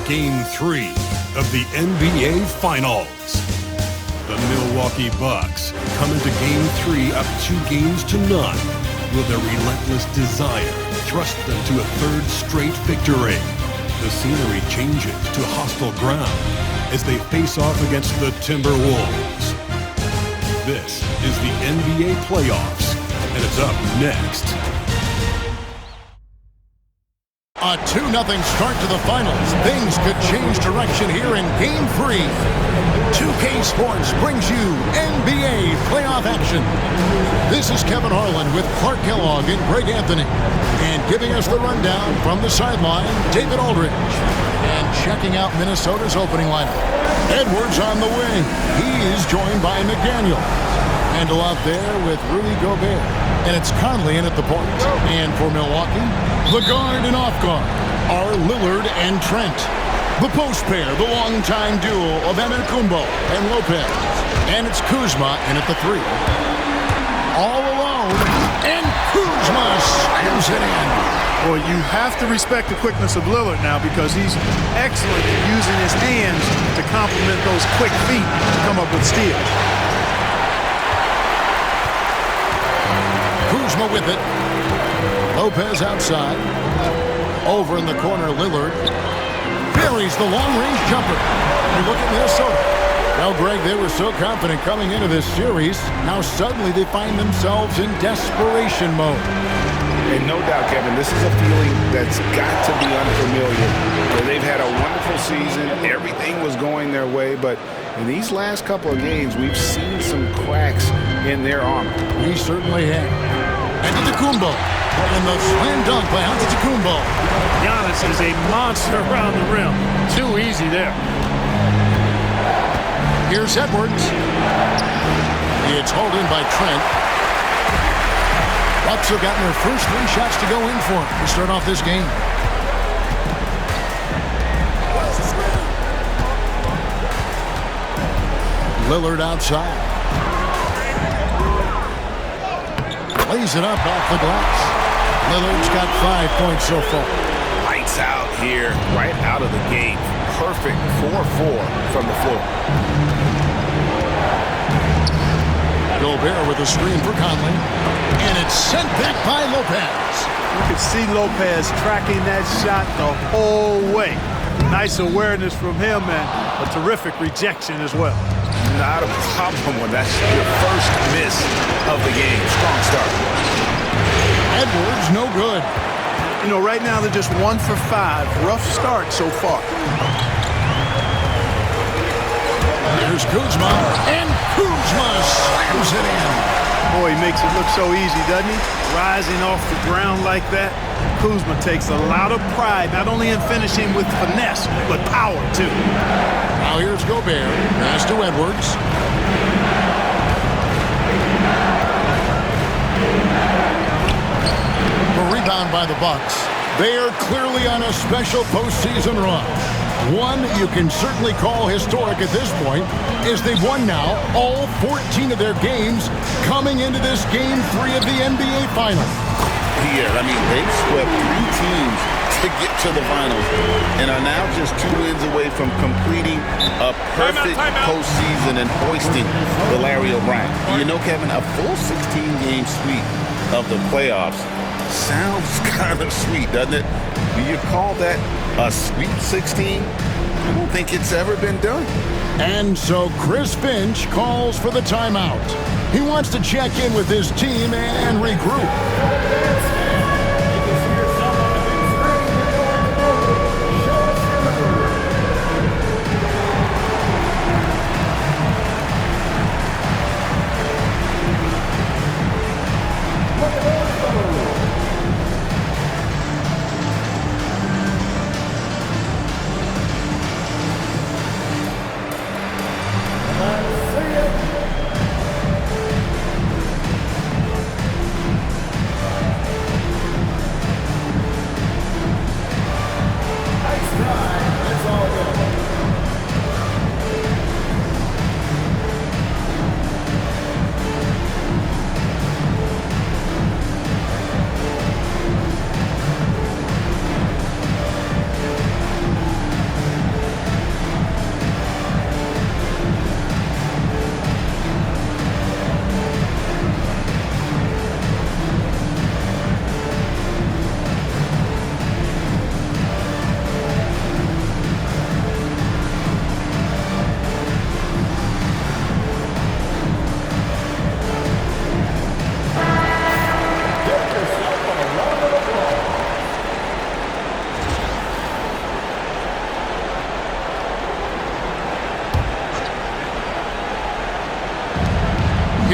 Game 3 of the NBA Finals. The Milwaukee Bucks come into Game 3 up 2-0. Will their relentless desire thrust them to a third straight victory? The scenery changes to hostile ground as they face off against the Timberwolves. This is the NBA playoffs, and it's up next. A 2-0 start to the finals. Things could change direction here in Game 3. 2K Sports brings you NBA playoff action. This is Kevin Harlan with Clark Kellogg and Greg Anthony. And giving us the rundown from the sideline, David Aldridge. And checking out Minnesota's opening lineup, Edwards on the wing. He is joined by McDaniel. Handle out there with Rudy Gobert. And it's Conley in at the point. And for Milwaukee, the guard and off guard are Lillard and Trent. The post pair, the longtime duo of Antetokounmpo and Lopez. And it's Kuzma in at the 3. All alone, and Kuzma slams it in. Well, you have to respect the quickness of Lillard now because he's excellent at using his hands to complement those quick feet to come up with steals. Kuzma with it. Lopez outside. Over in the corner, Lillard buries the long-range jumper. You look at Minnesota. Well, Greg, they were so confident coming into this series. Now suddenly they find themselves in desperation mode. And no doubt, Kevin, this is a feeling that's got to be unfamiliar. Where they've had a wonderful season. Everything was going their way. But in these last couple of games, we've seen some cracks in their armor. We certainly have. Antetokounmpo. And the slam dunk by Antetokounmpo. Giannis is a monster around the rim. Too easy there. Here's Edwards. It's hauled in by Trent. Bucks have gotten their first 3 shots to go in for him to start off this game. Lillard outside. Lays it up off the glass. Lillard's got 5 points so far. Lights out here, right out of the gate. Perfect 4-4 from the floor. Gobert with a screen for Conley. And it's sent back by Lopez. You could see Lopez tracking that shot the whole way. Nice awareness from him and a terrific rejection as well. Not a problem when that's your first miss of the game. Strong start. Edwards, no good. You know, right now they're just 1 for 5. Rough start so far. Here's Kuzma, and Kuzma slams it in. Boy, he makes it look so easy, doesn't he? Rising off the ground like that. Kuzma takes a lot of pride, not only in finishing with finesse, but power, too. Now here's Gobert. Pass to Edwards. A rebound by the Bucks. They are clearly on a special postseason run. One you can certainly call historic at this point, as they've won now all 14 of their games coming into this Game 3 of the NBA Finals. Yeah, I mean, they've swept 3 teams to get to the finals and are now just 2 wins away from completing a perfect postseason and hoisting the Larry O'Brien. You know, Kevin, a full 16-game sweep of the playoffs sounds kind of sweet, doesn't it? Do you call that a Sweet 16? I don't think it's ever been done. And so Chris Finch calls for the timeout. He wants to check in with his team and regroup.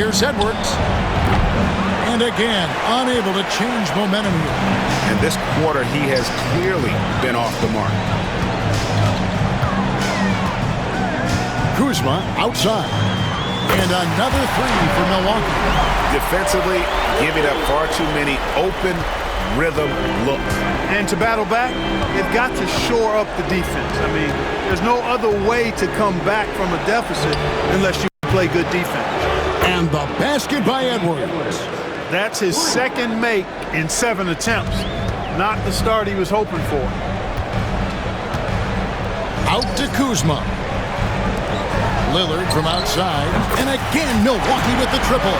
Here's Edwards. And again, unable to change momentum here. And this quarter, he has clearly been off the mark. Kuzma outside. And another three for Milwaukee. Defensively, giving up far too many open rhythm looks. And to battle back, they've got to shore up the defense. I mean, there's no other way to come back from a deficit unless you play good defense. And the basket by Edwards. That's his second make in 7 attempts. Not the start he was hoping for. Out to Kuzma. Lillard from outside. And again, Milwaukee with the triple.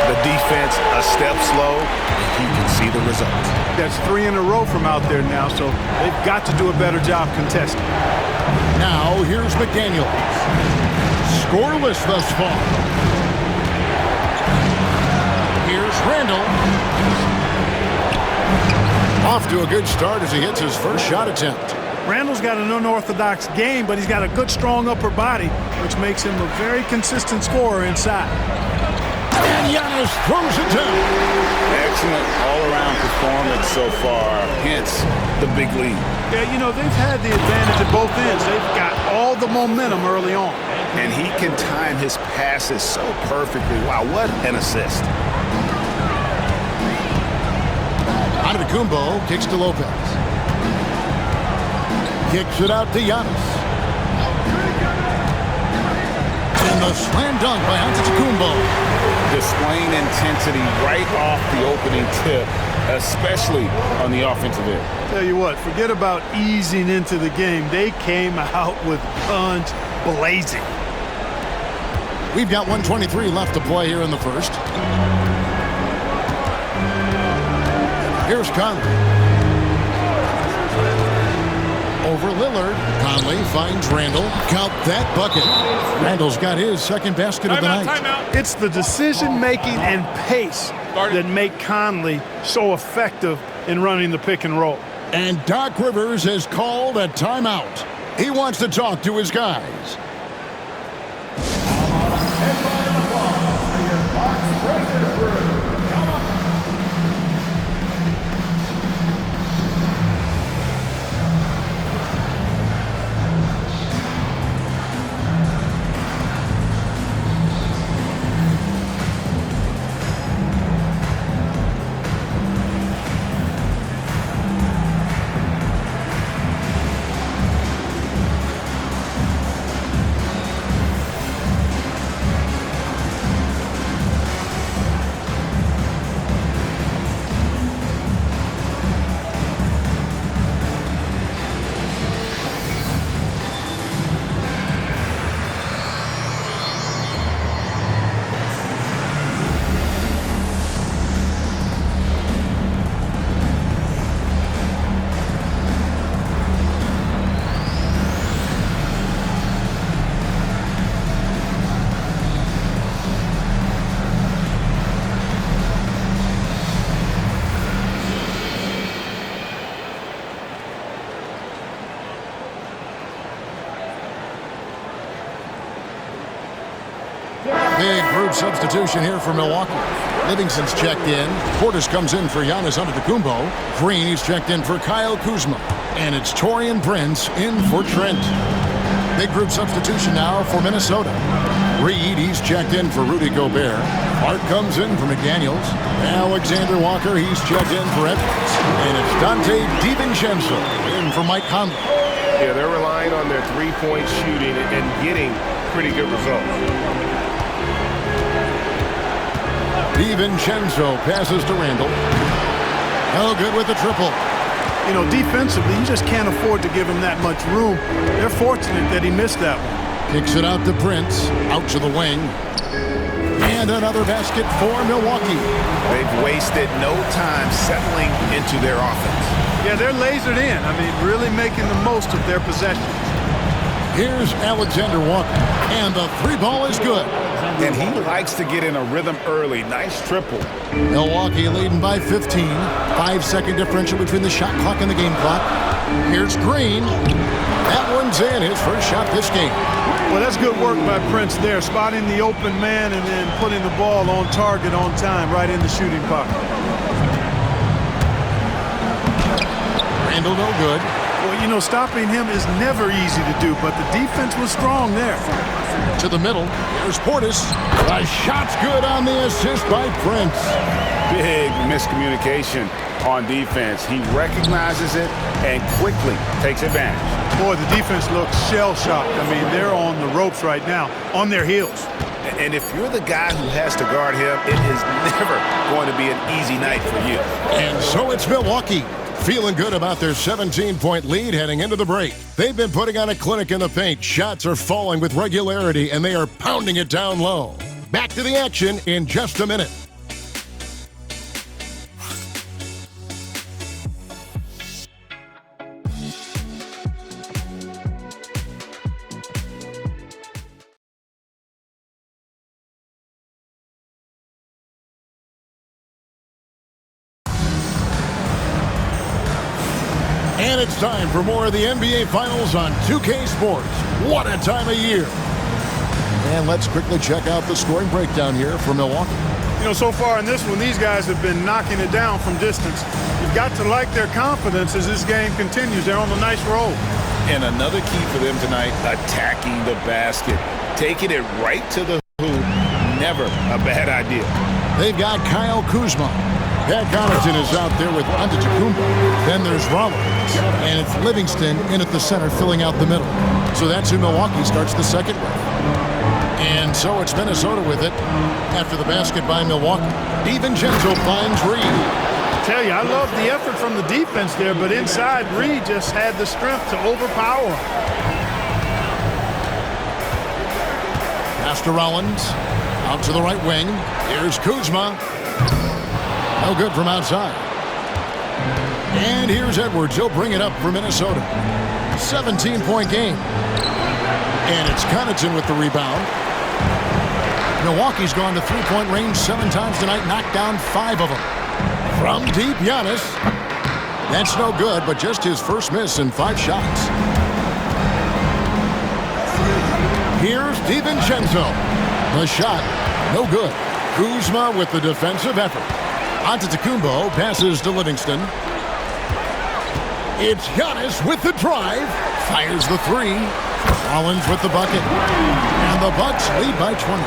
The defense a step slow, and you can see the results. That's 3 in a row from out there now, so they've got to do a better job contesting. Now, here's McDaniels. Scoreless thus far. Here's Randall. Off to a good start as he hits his first shot attempt. Randall's got an unorthodox game, but he's got a good, strong upper body, which makes him a very consistent scorer inside. And Giannis throws it down. Excellent all-around performance so far, hence the big lead. Yeah, you know, they've had the advantage at both ends. They've got all the momentum early on. And he can time his passes so perfectly. Wow, what an assist. Antetokounmpo kicks to Lopez. Kicks it out to Giannis. And the slam dunk by Antetokounmpo. Displaying intensity right off the opening tip, especially on the offensive end. Tell you what, forget about easing into the game. They came out with guns blazing. We've got 1:23 left to play here in the first. Here's Conley. Over Lillard. Conley finds Randall. Count that bucket. Randall's got his second basket of the night. It's the decision-making and pace that make Conley so effective in running the pick and roll. And Doc Rivers has called a timeout. He wants to talk to his guys. Big group substitution here for Milwaukee. Livingston's checked in. Portis comes in for Giannis Antetokounmpo. Green, he's checked in for Kyle Kuzma. And it's Taurean Prince in for Trent. Big group substitution now for Minnesota. Reed, he's checked in for Rudy Gobert. Hart comes in for McDaniels. Alexander Walker, he's checked in for Edwards. And it's Dante DiVincenzo in for Mike Conley. Yeah, they're relying on their three-point shooting and getting pretty good results. DiVincenzo passes to Randall. No good with the triple. You know, defensively, you just can't afford to give him that much room. They're fortunate that he missed that one. Kicks it out to Prince. Out to the wing. And another basket for Milwaukee. They've wasted no time settling into their offense. Yeah, they're lasered in. I mean, really making the most of their possessions. Here's Alexander Walker. And the three ball is good. And he likes to get in a rhythm early. Nice triple. Milwaukee leading by 15. 5-second differential between the shot clock and the game clock. Here's Green. That one's in. His first shot this game. Well, that's good work by Prince there, spotting the open man and then putting the ball on target on time right in the shooting pocket. Randall no good. Well, you know, stopping him is never easy to do, but the defense was strong there. To the middle. Here's Portis. The shot's good on the assist by Prince. Big miscommunication on defense. He recognizes it and quickly takes advantage. Boy, the defense looks shell-shocked. I mean, they're on the ropes right now, on their heels. And if you're the guy who has to guard him, it is never going to be an easy night for you. And so it's Milwaukee. Feeling good about their 17-point lead heading into the break. They've been putting on a clinic in the paint. Shots are falling with regularity, and they are pounding it down low. Back to the action in just a minute. And it's time for more of the NBA Finals on 2K Sports. What a time of year. And let's quickly check out the scoring breakdown here for Milwaukee. You know, so far in this one, these guys have been knocking it down from distance. You've got to like their confidence as this game continues. They're on a nice roll. And another key for them tonight, attacking the basket. Taking it right to the hoop, never a bad idea. They've got Kyle Kuzma. Pat Connaughton is out there with Antetokounmpo. Then there's Rollins. And it's Livingston in at the center, filling out the middle. So that's who Milwaukee starts the second with. And so it's Minnesota with it after the basket by Milwaukee. DiVincenzo finds Reed. I tell you, I love the effort from the defense there, but inside, Reed just had the strength to overpower him. Pass to Rollins. Out to the right wing. Here's Kuzma. No good from outside. And here's Edwards. He'll bring it up for Minnesota. 17-point game. And it's Connaughton with the rebound. Milwaukee's gone to three-point range 7 times tonight, knocked down 5 of them. From deep, Giannis. That's no good, but just his first miss in 5 shots. Here's DiVincenzo. The shot, no good. Kuzma with the defensive effort. Antetokounmpo passes to Livingston. It's Giannis with the drive. Fires the 3. Rollins with the bucket. And the Bucks lead by 20.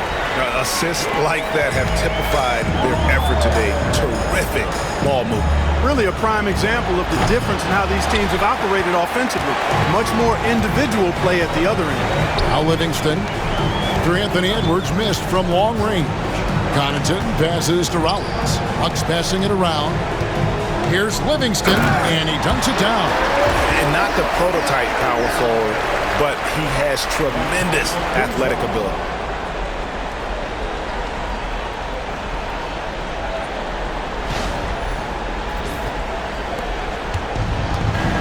Assists like that have typified their effort today. Terrific ball movement. Really a prime example of the difference in how these teams have operated offensively. Much more individual play at the other end. Now Livingston. After Anthony Edwards missed from long range. Connaughton passes to Rollins. Bucks passing it around. Here's Livingston, and he dunks it down. And not the prototype power forward, but he has tremendous athletic ability.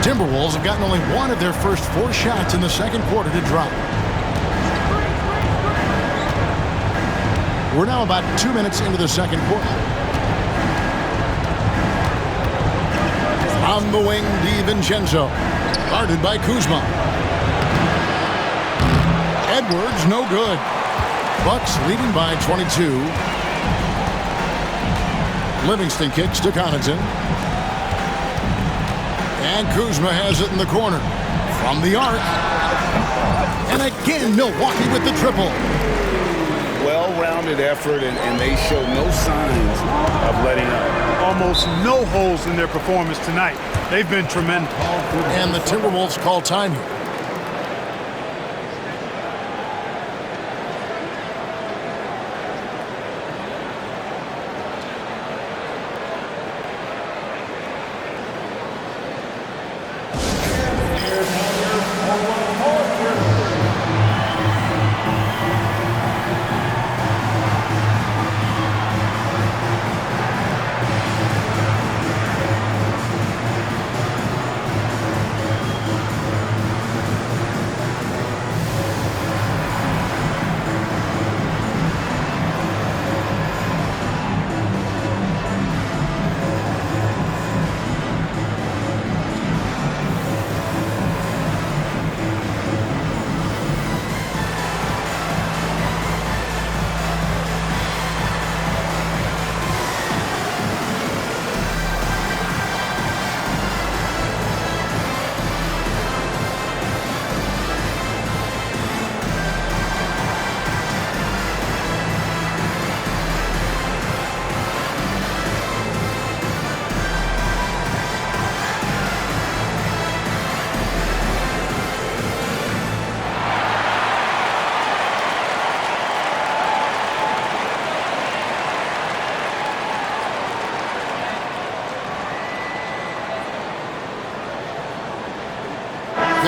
Timberwolves have gotten only 1 of their first 4 shots in the second quarter to drop. We're now about 2 minutes into the second quarter. On the wing, DiVincenzo. Guarded by Kuzma. Edwards, no good. Bucks leading by 22. Livingston kicks to Connaughton. And Kuzma has it in the corner. From the arc. And again, Milwaukee with the triple. Well-rounded effort, and they show no signs of letting up. Almost no holes in their performance tonight. They've been tremendous. And the Timberwolves call time here.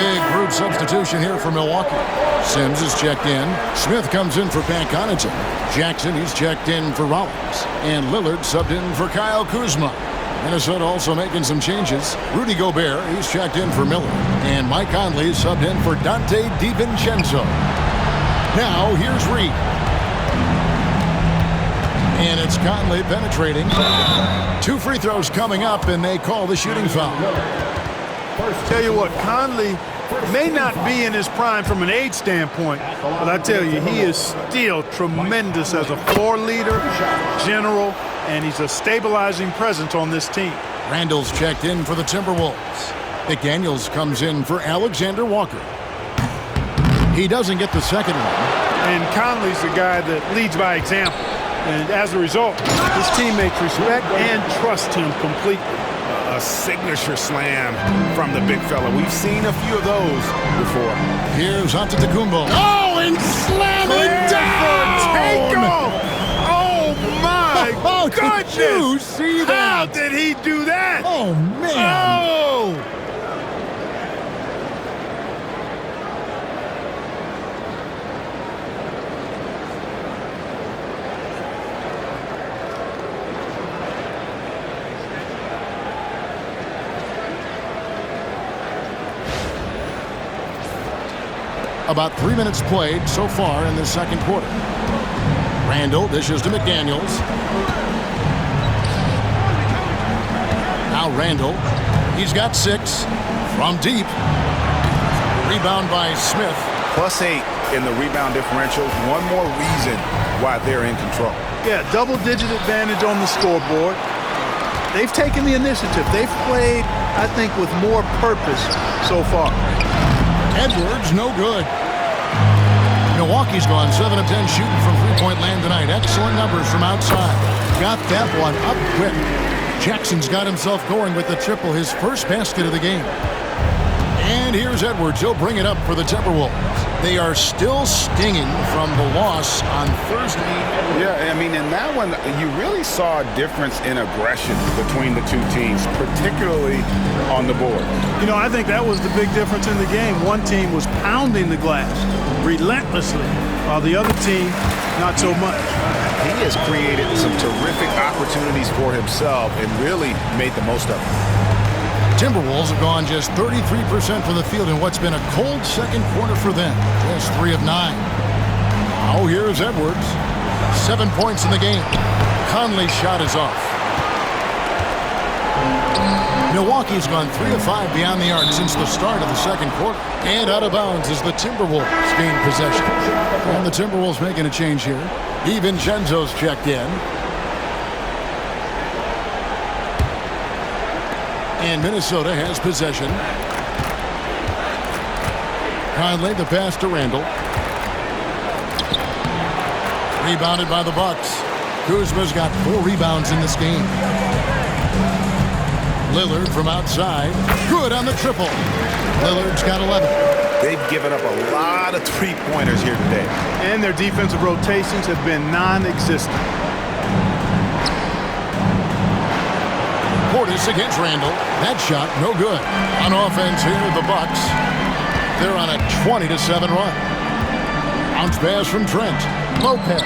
Big group substitution here for Milwaukee. Sims is checked in. Smith comes in for Pat Connaughton. Jackson, he's checked in for Rollins. And Lillard subbed in for Kyle Kuzma. Minnesota also making some changes. Rudy Gobert, he's checked in for Miller. And Mike Conley subbed in for Dante DiVincenzo. Now, here's Reed. And it's Conley penetrating. 2 free throws coming up, and they call the shooting foul. Tell you what, Conley may not be in his prime from an age standpoint, but I tell you, he is still tremendous as a floor leader, general, and he's a stabilizing presence on this team. Randall's checked in for the Timberwolves. McDaniels comes in for Alexander Walker. He doesn't get the second one. And Conley's the guy that leads by example. And as a result, his teammates respect and trust him completely. A signature slam from the big fella. We've seen a few of those before. Here's Antetokounmpo. Oh, and slam it down! Takeoff! Oh, my goodness! Did you see that? How did he do that? Oh, man. Oh! About 3 minutes played so far in the second quarter. Randall dishes to McDaniels. Now Randall. He's got 6 from deep. Rebound by Smith. +8 in the rebound differential. One more reason why they're in control. Yeah, double-digit advantage on the scoreboard. They've taken the initiative. They've played, I think, with more purpose so far. Edwards, no good. Milwaukee's gone 7 of 10 shooting from three-point land tonight. Excellent numbers from outside. Got that one up quick. Jackson's got himself going with the triple, his first basket of the game. And here's Edwards. He'll bring it up for the Timberwolves. They are still stinging from the loss on Thursday. Yeah, I mean, in that one, you really saw a difference in aggression between the two teams, particularly on the board. You know, I think that was the big difference in the game. One team was pounding the glass relentlessly, while the other team, not so much. He has created some terrific opportunities for himself and really made the most of it. Timberwolves have gone just 33% from the field in what's been a cold second quarter for them. Just 3 of 9. Now here's Edwards. 7 points in the game. Conley's shot is off. Milwaukee's gone 3 of 5 beyond the arc since the start of the second quarter. And out of bounds as the Timberwolves gain possession. And the Timberwolves making a change here. DiVincenzo's checked in. And Minnesota has possession. Conley, the pass to Randall. Rebounded by the Bucks. Kuzma's got 4 rebounds in this game. Lillard from outside. Good on the triple. Lillard's got 11. They've given up a lot of three-pointers here today. And their defensive rotations have been non-existent. Portis against Randall. That shot, no good. On offense here, the Bucks. They're on a 20-7 run. Bounce pass from Trent. Lopez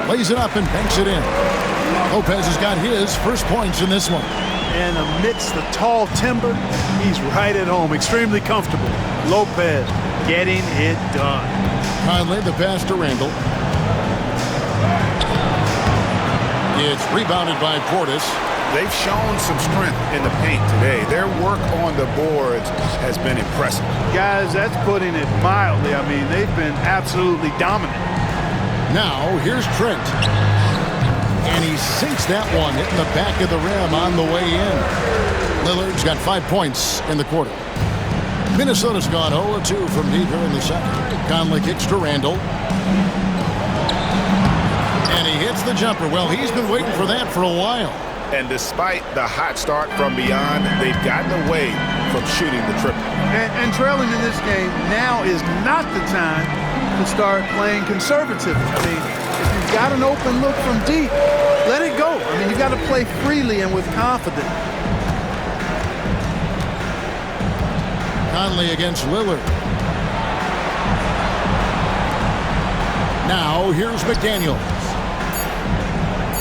lays it up and banks it in. Lopez has got his first points in this one. And amidst the tall timber, he's right at home. Extremely comfortable. Lopez getting it done. Conley, the pass to Randall. It's rebounded by Portis. They've shown some strength in the paint today. Their work on the boards has been impressive. Guys, that's putting it mildly. I mean, they've been absolutely dominant. Now, here's Trent. And he sinks that one, hitting the back of the rim on the way in. Lillard's got 5 points in the quarter. Minnesota's gone 0-2 from deep here in the second. Conley kicks to Randall. And he hits the jumper. Well, he's been waiting for that for a while. And despite the hot start from beyond, they've gotten away from shooting the triple. And trailing in this game now is not the time to start playing conservatively. I mean, if you've got an open look from deep, let it go. I mean, you got to play freely and with confidence. Conley against Lillard. Now, here's McDaniels.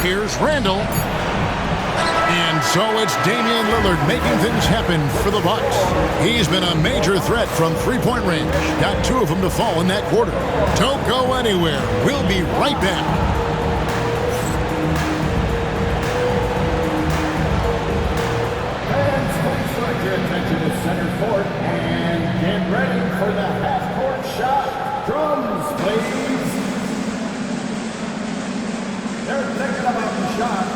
Here's Randall. And so it's Damian Lillard making things happen for the Bucks. He's been a major threat from three-point range. Got 2 of them to fall in that quarter. Don't go anywhere. We'll be right back. Your attention to center court and get ready for the half-court shot. Drums, please. They're thinking about the shot.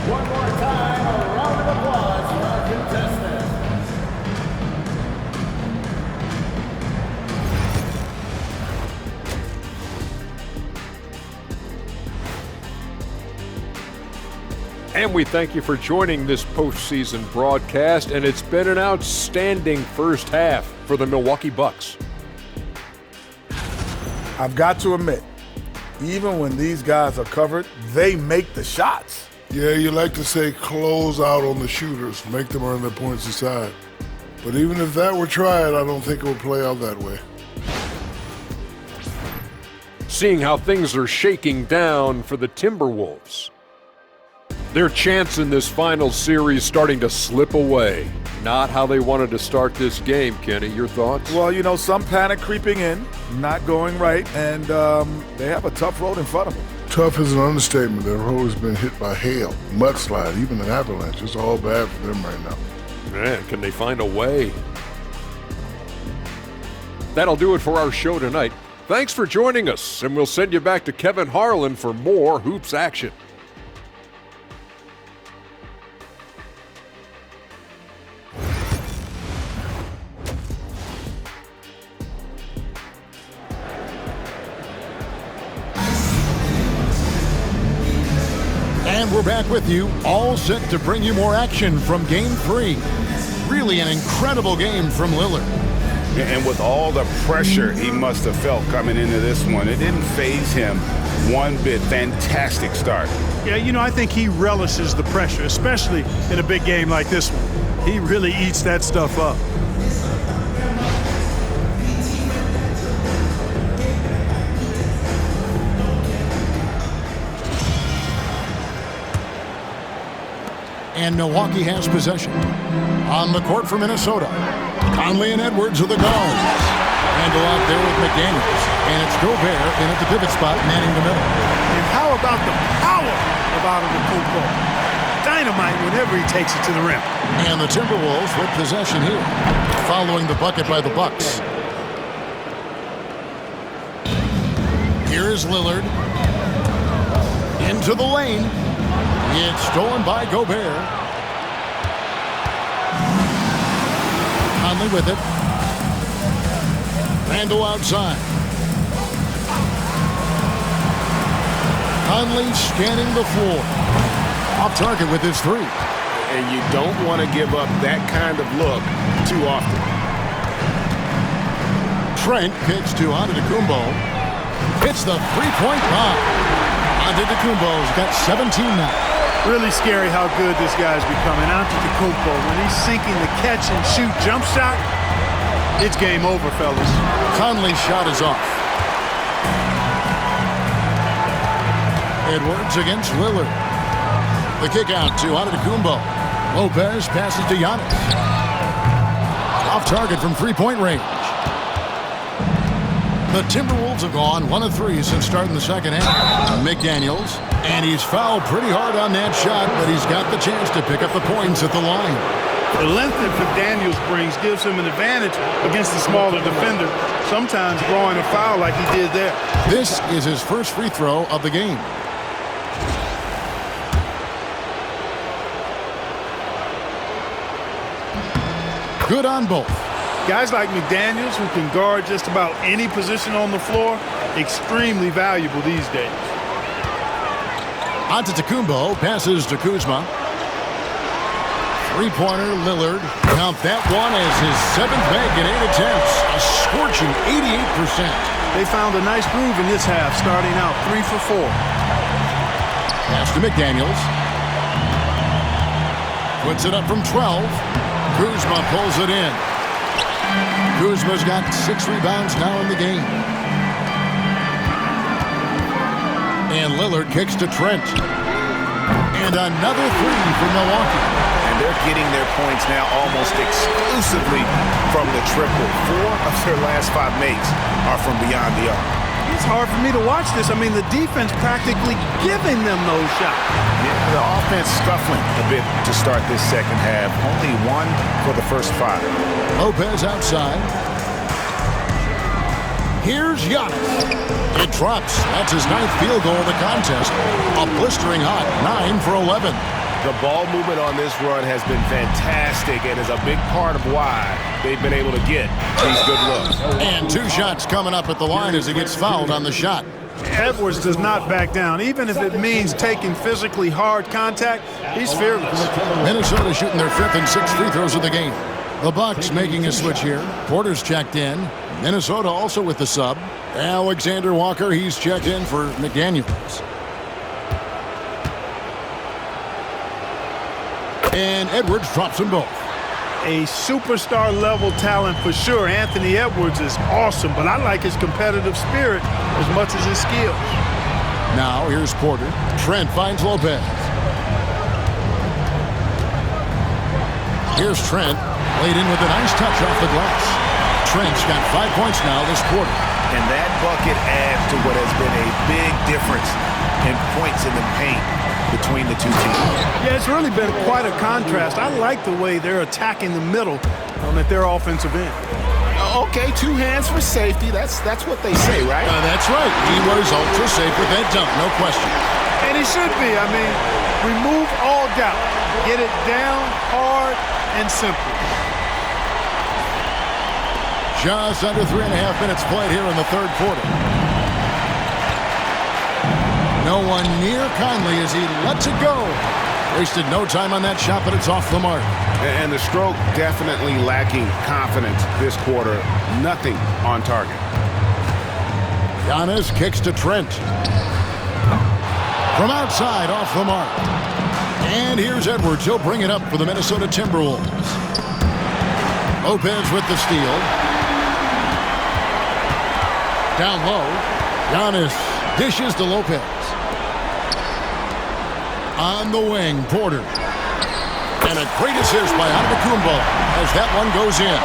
One more time, a round of applause for our contestants. And we thank you for joining this postseason broadcast, and it's been an outstanding first half for the Milwaukee Bucks. I've got to admit, even when these guys are covered, they make the shots. Yeah, you like to say close out on the shooters, make them earn their points aside. But even if that were tried, I don't think it would play out that way. Seeing how things are shaking down for the Timberwolves. Their chance in this final series starting to slip away. Not how they wanted to start this game, Kenny. Your thoughts? Well, you know, some panic creeping in, not going right, and they have a tough road in front of them. Tough is an understatement. Their road has been hit by hail, mudslide, even an avalanche. It's all bad for them right now. Man, can they find a way? That'll do it for our show tonight. Thanks for joining us, and we'll send you back to Kevin Harlan for more Hoops action. And we're back with you, all set to bring you more action from Game 3. Really an incredible game from Lillard. And with all the pressure he must have felt coming into this one, it didn't faze him one bit. Fantastic start. Yeah, you know, I think he relishes the pressure, especially in a big game like this one. He really eats that stuff up. And Milwaukee has possession. On the court for Minnesota, Conley and Edwards are the guards. Randall out there with McDaniels. And it's Gobert in at the pivot spot, manning the middle. And how about the power of Antetokounmpo? Dynamite whenever he takes it to the rim. And the Timberwolves with possession here, following the bucket by the Bucks. Here is Lillard. Into the lane. It's stolen by Gobert. Conley with it. Randall outside. Conley scanning the floor. Off target with his three. And you don't want to give up that kind of look too often. Trent kicks to Antetokounmpo. Hits the three-point bomb. Antetokounmpo's got 17 now. Really scary how good this guy's becoming. Antetokounmpo, when he's sinking the catch-and-shoot jump shot, it's game over, fellas. Conley's shot is off. Edwards against Lillard. The kick out to Antetokounmpo. Lopez passes to Giannis. Off target from three-point range. The Timberwolves have gone 1 of 3 since starting the second half. McDaniels, and he's fouled pretty hard on that shot, but he's got the chance to pick up the points at the line. The length that McDaniels brings gives him an advantage against the smaller defender, sometimes drawing a foul like he did there. This is his first free throw of the game. Good on both. Guys like McDaniels, who can guard just about any position on the floor, extremely valuable these days. Antetokounmpo passes to Kuzma. Three-pointer, Lillard. Count that one as his 7th make in 8 attempts. A scorching 58%. They found a nice groove in this half, starting out 3 for 4. Pass to McDaniels. Puts it up from 12. Kuzma pulls it in. Kuzma's got 6 rebounds now in the game. And Lillard kicks to Trent. And another 3 for Milwaukee. And they're getting their points now almost exclusively from the triple. 4 of their last 5 makes are from beyond the arc. It's hard for me to watch this. I mean, the defense practically giving them those shots. Yeah, the offense scuffling a bit to start this second half. Only 1 for the first 5. Lopez outside. Here's Giannis. It drops. That's his 9th field goal of the contest. A blistering hot 9 for 11. The ball movement on this run has been fantastic and is a big part of why they've been able to get these good looks. And 2 shots coming up at the line as he gets fouled on the shot. Edwards does not back down. Even if it means taking physically hard contact, he's fearless. Minnesota shooting their 5th and 6th free throws of the game. The Bucks making a switch here. Porter's checked in. Minnesota also with the sub. Alexander Walker, he's checked in for McDaniels. And Edwards drops them both. A superstar level talent for sure. Anthony Edwards is awesome, but I like his competitive spirit as much as his skills. Now here's Porter. Trent finds Lopez. Here's Trent. Laid in with a nice touch off the glass. Trent's got 5 points now this quarter. And that bucket adds to what has been a big difference in points in the paint between the two teams. Yeah, it's really been quite a contrast. I like the way they're attacking the middle at their offensive end. Okay, 2 hands for safety. That's what they say, right? That's right. He was ultra safe with that dunk, no question. And he should be. I mean, remove all doubt. Get it down hard and simple. Just under 3.5 minutes played here in the 3rd quarter. No one near Conley as he lets it go. Wasted no time on that shot, but it's off the mark. And the stroke definitely lacking confidence this quarter. Nothing on target. Giannis kicks to Trent. From outside, off the mark. And here's Edwards. He'll bring it up for the Minnesota Timberwolves. Lopez with the steal. Down low. Giannis dishes to Lopez. On the wing, Porter. And a great assist by Antetokounmpo as that one goes in.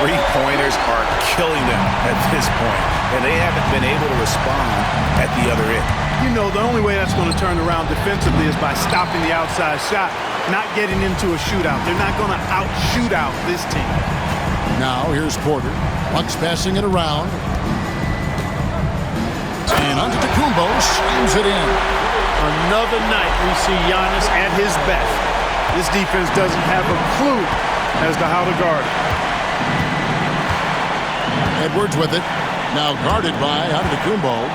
3-pointers are killing them at this point, and they haven't been able to respond at the other end. You know, the only way that's going to turn around defensively is by stopping the outside shot, not getting into a shootout. They're not going to out-shoot out this team. Now, here's Porter. Bucks passing it around. And Antetokounmpo slams it in. Another night we see Giannis at his best. This defense doesn't have a clue as to how to guard it. Edwards with it. Now guarded by Antetokounmpo.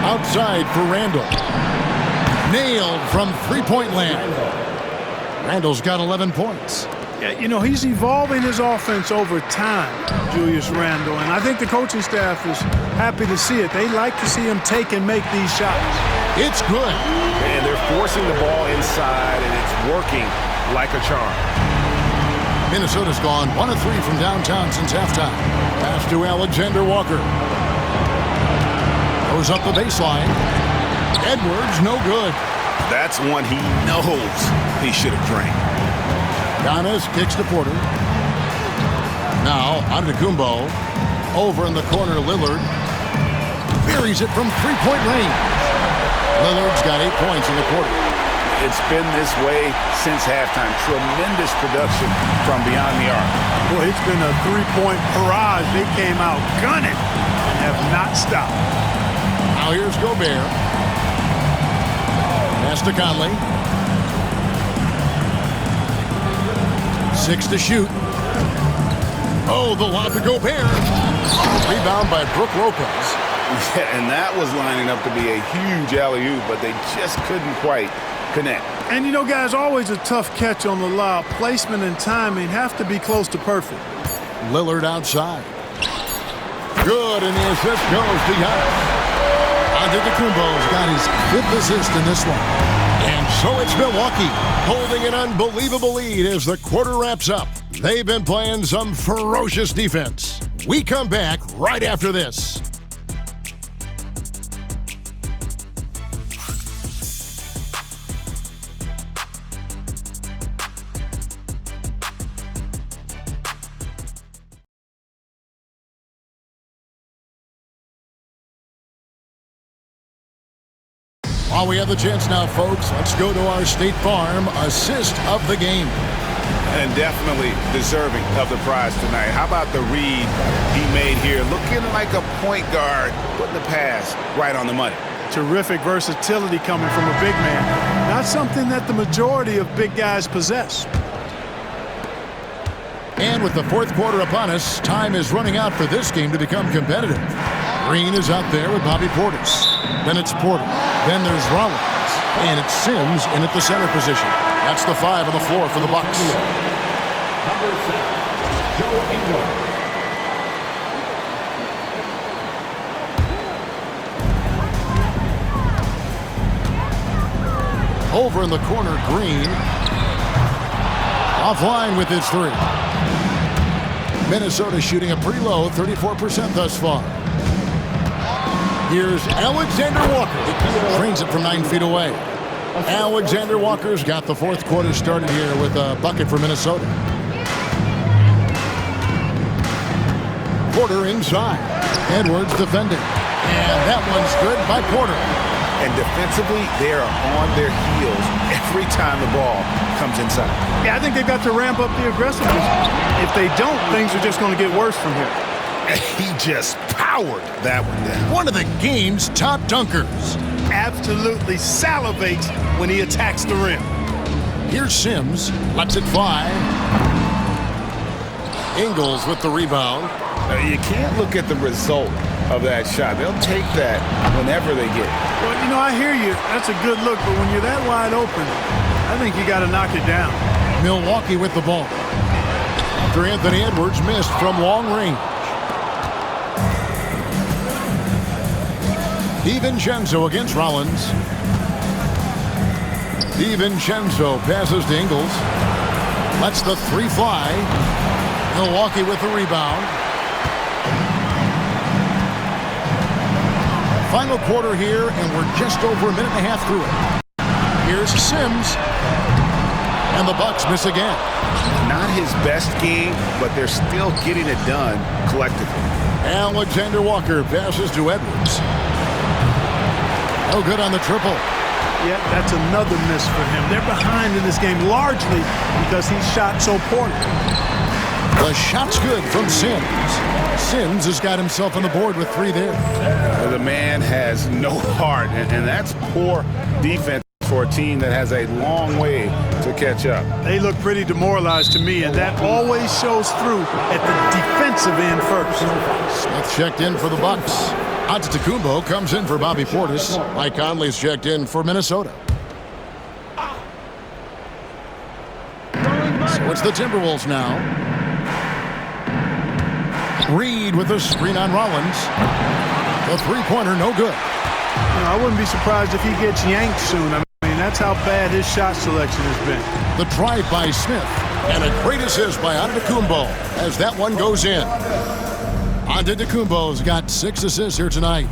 Outside for Randall. Nailed from 3-point land. Randall's got 11 points. Yeah, you know, he's evolving his offense over time, Julius Randle, and I think the coaching staff is happy to see it. They like to see him take and make these shots. It's good. And they're forcing the ball inside, and it's working like a charm. Minnesota's gone 1 of 3 from downtown since halftime. Pass to Alexander Walker. Goes up the baseline. Edwards, no good. That's one he knows he should have drained. Giannis kicks to Porter. Now, Antetokounmpo. Over in the corner, Lillard. Buries it from 3-point range. Lillard's got 8 points in the quarter. It's been this way since halftime. Tremendous production from beyond the arc. Boy, it's been a 3-point barrage. They came out gunning and have not stopped. Now here's Gobert. Pass to Conley. 6 to shoot. Oh, the lob to Gobert. Rebound by Brook Lopez. Yeah, and that was lining up to be a huge alley-oop, but they just couldn't quite connect. And you know, guys, always a tough catch on the lob. Placement and timing have to be close to perfect. Lillard outside. Good, and the assist goes to Giannis. Antetokounmpo's got his 5th assist in this one. And so it's Milwaukee holding an unbelievable lead as the quarter wraps up. They've been playing some ferocious defense. We come back right after this. While we have the chance now, folks, let's go to our State Farm assist of the game. And definitely deserving of the prize tonight. How about the read he made here? Looking like a point guard, putting the pass right on the money. Terrific versatility coming from a big man. Not something that the majority of big guys possess. And with the 4th quarter upon us, time is running out for this game to become competitive. Green is out there with Bobby Portis. Then it's Porter. Then there's Rollins. And it's Sims in at the center position. That's the 5 on the floor for the Bucks. Number 7, Joe Ingles. Over in the corner, Green. Offline with his 3. Minnesota shooting a pretty low, 34% thus far. Here's Alexander Walker. Trains it from 9 feet away. Alexander Walker's got the 4th quarter started here with a bucket for Minnesota. Porter inside. Edwards defending. And that one's good by Porter. And defensively, they are on their heels every time the ball comes inside. Yeah, I think they've got to ramp up the aggressiveness. If they don't, things are just going to get worse from here. He just powered that one down. One of the game's top dunkers. Absolutely salivates when he attacks the rim. Here's Sims. Lets it fly. Ingles with the rebound. You can't look at the result of that shot. They'll take that whenever they get it. Well, you know, I hear you. That's a good look, but when you're that wide open, I think you got to knock it down. Milwaukee with the ball. After Anthony Edwards missed from long range. DiVincenzo against Rollins. DiVincenzo passes to Ingles. Lets the 3 fly. Milwaukee with the rebound. Final quarter here, and we're just over a minute and a half through it. Here's Sims. And the Bucks miss again. Not his best game, but they're still getting it done collectively. Alexander Walker passes to Edwards. No good on the triple. Yeah, that's another miss for him. They're behind in this game largely because he shot so poorly. The shot's good from Sims. Sims has got himself on the board with 3 there. The man has no heart, and that's poor defense for a team that has a long way to catch up. They look pretty demoralized to me, and that always shows through at the defensive end first. Smith checked in for the Bucks. Antetokounmpo comes in for Bobby Portis. Mike Conley's checked in for Minnesota. So it's the Timberwolves now. Reed with a screen on Rollins. The 3-pointer, no good. You know, I wouldn't be surprised if he gets yanked soon. I mean, that's how bad his shot selection has been. The drive by Smith. And a great assist by Antetokounmpo as that one goes in. Antetokounmpo's got 6 assists here tonight.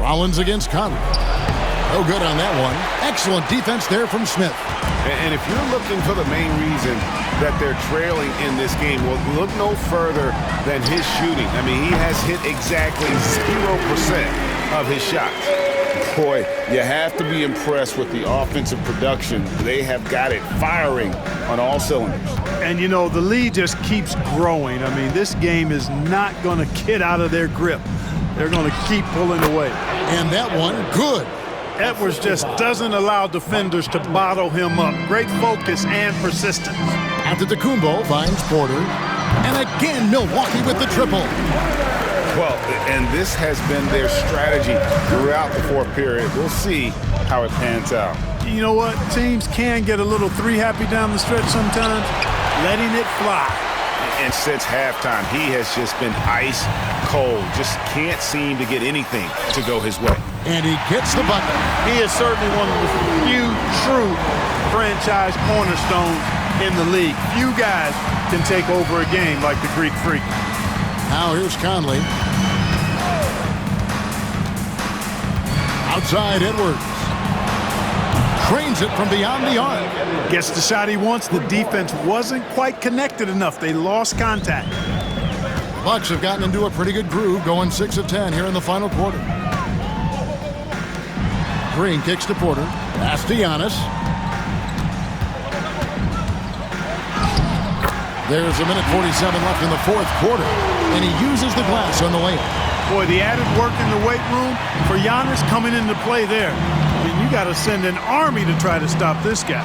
Rollins against Conley. No good on that one. Excellent defense there from Smith. And if you're looking for the main reason that they're trailing in this game, well, look no further than his shooting. I mean, he has hit exactly 0% of his shots. Boy, you have to be impressed with the offensive production. They have got it firing on all cylinders. And, you know, the lead just keeps growing. I mean, this game is not going to get out of their grip. They're going to keep pulling away. And that one, good. Edwards just doesn't allow defenders to bottle him up. Great focus and persistence. Antetokounmpo finds Porter. And again, Milwaukee with the triple. Well, and this has been their strategy throughout the 4th period. We'll see how it pans out. You know what? Teams can get a little three happy down the stretch sometimes, letting it fly. And since halftime, he has just been ice cold. Just can't seem to get anything to go his way. And he gets the bucket. He is certainly one of the few true franchise cornerstones in the league. Few guys can take over a game like the Greek Freak. Now here's Conley. Outside Edwards. Trains it from beyond the arc. Gets the shot he wants. The defense wasn't quite connected enough. They lost contact. The Bucks have gotten into a pretty good groove, going 6 of 10 here in the final quarter. Green kicks to Porter. Pass to Giannis. There's a minute 47 left in the fourth quarter, and he uses the glass on the layup. Boy, the added work in the weight room for Giannis coming into play there. And you got to send an army to try to stop this guy.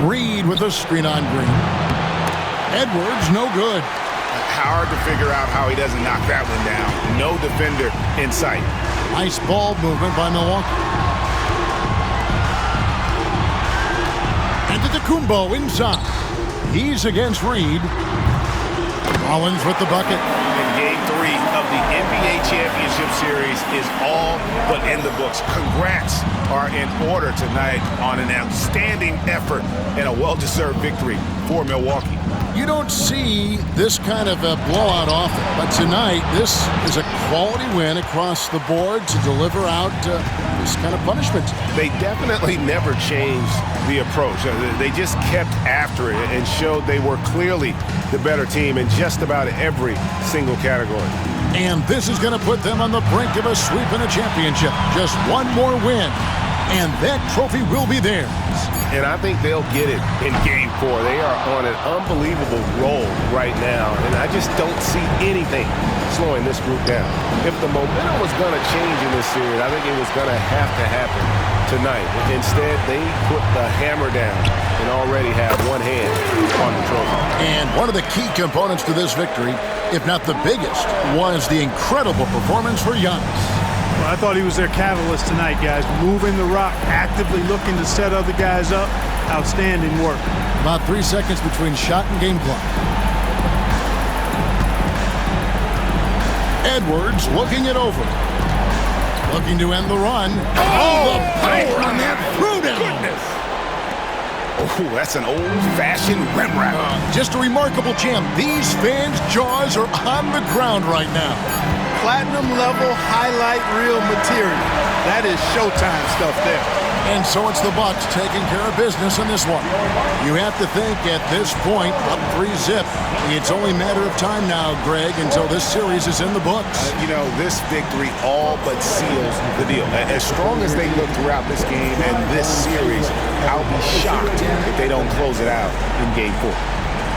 Reed with a screen on Green. Edwards, no good. Hard to figure out how he doesn't knock that one down. No defender in sight. Nice ball movement by Milwaukee. Antetokounmpo inside. He's against Reed. Rollins with the bucket. And Game 3 of the NBA Championship Series is all but in the books. Congrats are in order tonight on an outstanding effort and a well-deserved victory for Milwaukee. You don't see this kind of a blowout often, but tonight this is a quality win across the board to deliver out this kind of punishment. They definitely never changed the approach. They just kept after it and showed they were clearly the better team in just about every single category. And this is going to put them on the brink of a sweep in a championship. Just one more win, and that trophy will be theirs. And I think they'll get it in Game 4. They are on an unbelievable roll right now, and I just don't see anything slowing this group down. If the momentum was going to change in this series, I think it was going to have to happen tonight. Instead, they put the hammer down and already have one hand on the trophy. And one of the key components to this victory, if not the biggest, was the incredible performance for Giannis. Well, I thought he was their catalyst tonight, guys. Moving the rock, actively looking to set other guys up. Outstanding work. About 3 seconds between shot and game clock. Edwards looking it over. Looking to end the run. Oh, the power on that throwdown. Oh, that's an old-fashioned rim wrap. Just a remarkable jam. These fans' jaws are on the ground right now. Platinum level highlight reel material. That is Showtime stuff there. And so it's the Bucks taking care of business in this one. You have to think at this point, up 3-0. It's only a matter of time now, Greg, until this series is in the books. This victory all but seals the deal. As strong as they look throughout this game and this series, I'll be shocked if they don't close it out in Game 4.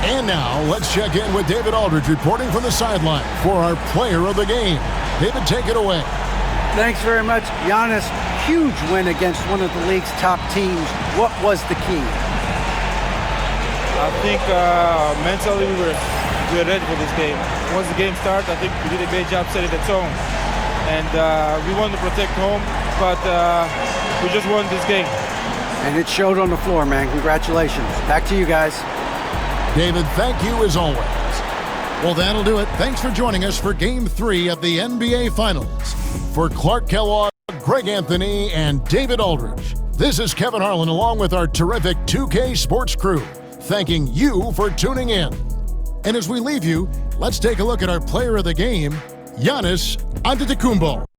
And now, let's check in with David Aldridge reporting from the sideline for our player of the game. David, take it away. Thanks very much, Giannis. Huge win against one of the league's top teams. What was the key? I think mentally we're ready for this game. Once the game started, I think we did a great job setting the tone. And we wanted to protect home, but we just won this game. And it showed on the floor, man. Congratulations. Back to you guys. David, thank you as always. Well, that'll do it. Thanks for joining us for Game 3 of the NBA Finals. For Clark Kellogg, Greg Anthony, and David Aldridge, this is Kevin Harlan along with our terrific 2K Sports crew, thanking you for tuning in. And as we leave you, let's take a look at our player of the game, Giannis Antetokounmpo.